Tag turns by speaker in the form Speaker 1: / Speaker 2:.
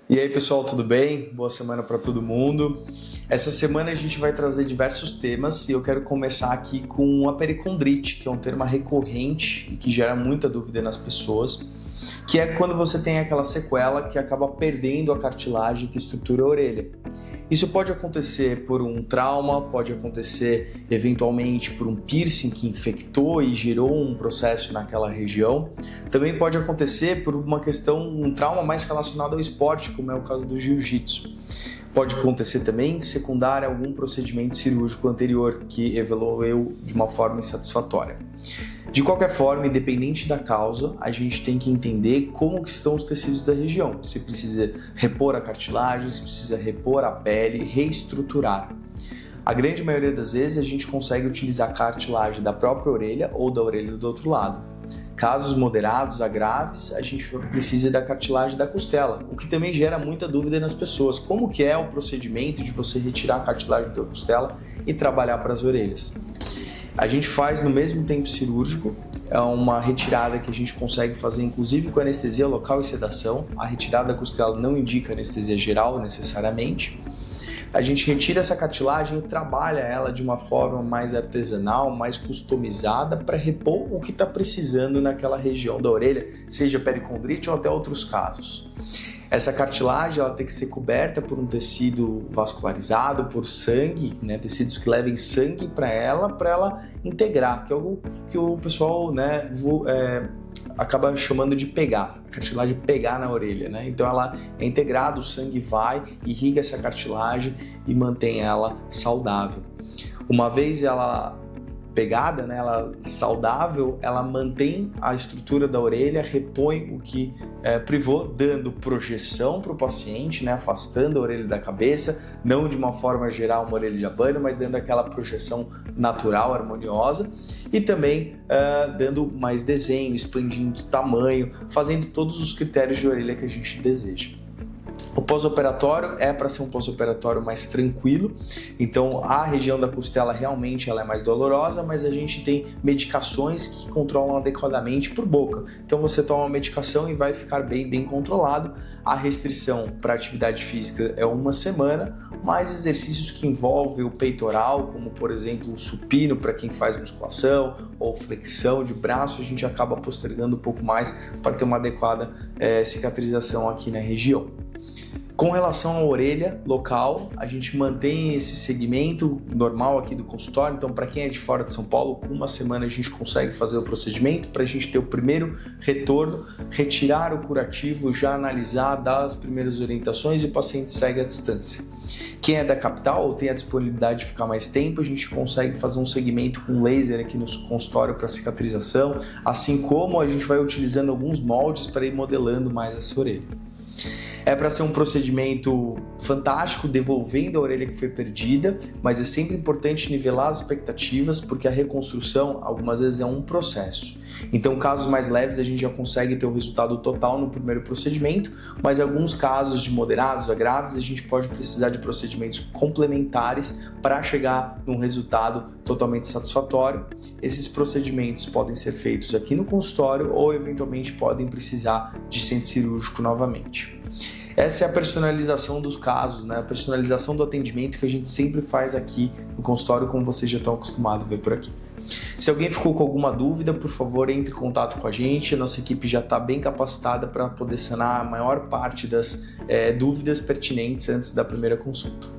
Speaker 1: E aí pessoal, tudo bem? Boa semana para todo mundo. Essa semana a gente vai trazer diversos temas e eu quero começar aqui com a pericondrite, que é um termo recorrente e que gera muita dúvida nas pessoas, que é quando você tem aquela sequela que acaba perdendo a cartilagem que estrutura a orelha. Isso pode acontecer por um trauma, pode acontecer eventualmente por um piercing que infectou e gerou um processo naquela região. Também pode acontecer por uma questão, um trauma mais relacionado ao esporte, como é o caso do jiu-jitsu. Pode acontecer também secundário a algum procedimento cirúrgico anterior que evoluiu de uma forma insatisfatória. De qualquer forma, independente da causa, a gente tem que entender como que estão os tecidos da região. Se precisa repor a cartilagem, se precisa repor a pele, reestruturar. A grande maioria das vezes a gente consegue utilizar a cartilagem da própria orelha ou da orelha do outro lado. Casos moderados a graves, a gente precisa da cartilagem da costela, o que também gera muita dúvida nas pessoas. Como que é o procedimento de você retirar a cartilagem da costela e trabalhar para as orelhas? A gente faz no mesmo tempo cirúrgico, é uma retirada que a gente consegue fazer inclusive com anestesia local e sedação. A retirada da costela não indica anestesia geral necessariamente. A gente retira essa cartilagem e trabalha ela de uma forma mais artesanal, mais customizada para repor o que está precisando naquela região da orelha, seja pericondrite ou até outros casos. Essa cartilagem ela tem que ser coberta por um tecido vascularizado, por sangue, tecidos que levem sangue para ela integrar, que é algo que o pessoal acaba chamando de pegar, a cartilagem pegar na orelha. Então ela é integrada, o sangue vai, irriga essa cartilagem e mantém ela saudável. Uma vez ela pegada, ela saudável, ela mantém a estrutura da orelha, repõe o que privou, dando projeção para o paciente, afastando a orelha da cabeça, não de uma forma geral uma orelha de abano, mas dando aquela projeção natural, harmoniosa, e também dando mais desenho, expandindo o tamanho, fazendo todos os critérios de orelha que a gente deseja. O pós-operatório é para ser um pós-operatório mais tranquilo, então a região da costela realmente ela é mais dolorosa, mas a gente tem medicações que controlam adequadamente por boca. Então você toma uma medicação e vai ficar bem controlado. A restrição para atividade física é 1 semana, mas exercícios que envolvem o peitoral, como por exemplo o supino para quem faz musculação ou flexão de braço, a gente acaba postergando um pouco mais para ter uma adequada cicatrização aqui na região. Com relação à orelha local, a gente mantém esse segmento normal aqui do consultório. Então, para quem é de fora de São Paulo, com 1 semana a gente consegue fazer o procedimento para a gente ter o primeiro retorno, retirar o curativo, já analisar, dar as primeiras orientações e o paciente segue à distância. Quem é da capital ou tem a disponibilidade de ficar mais tempo, a gente consegue fazer um segmento com laser aqui no consultório para cicatrização, assim como a gente vai utilizando alguns moldes para ir modelando mais essa orelha. É para ser um procedimento fantástico, devolvendo a orelha que foi perdida, mas é sempre importante nivelar as expectativas, porque a reconstrução, algumas vezes, é um processo. Então, casos mais leves, a gente já consegue ter o resultado total no primeiro procedimento, mas em alguns casos de moderados a graves, a gente pode precisar de procedimentos complementares para chegar num resultado totalmente satisfatório. Esses procedimentos podem ser feitos aqui no consultório ou, eventualmente, podem precisar de centro cirúrgico novamente. Essa é a personalização dos casos, a personalização do atendimento que a gente sempre faz aqui no consultório, como vocês já estão acostumados a ver por aqui. Se alguém ficou com alguma dúvida, por favor, entre em contato com a gente. A nossa equipe já está bem capacitada para poder sanar a maior parte das dúvidas pertinentes antes da primeira consulta.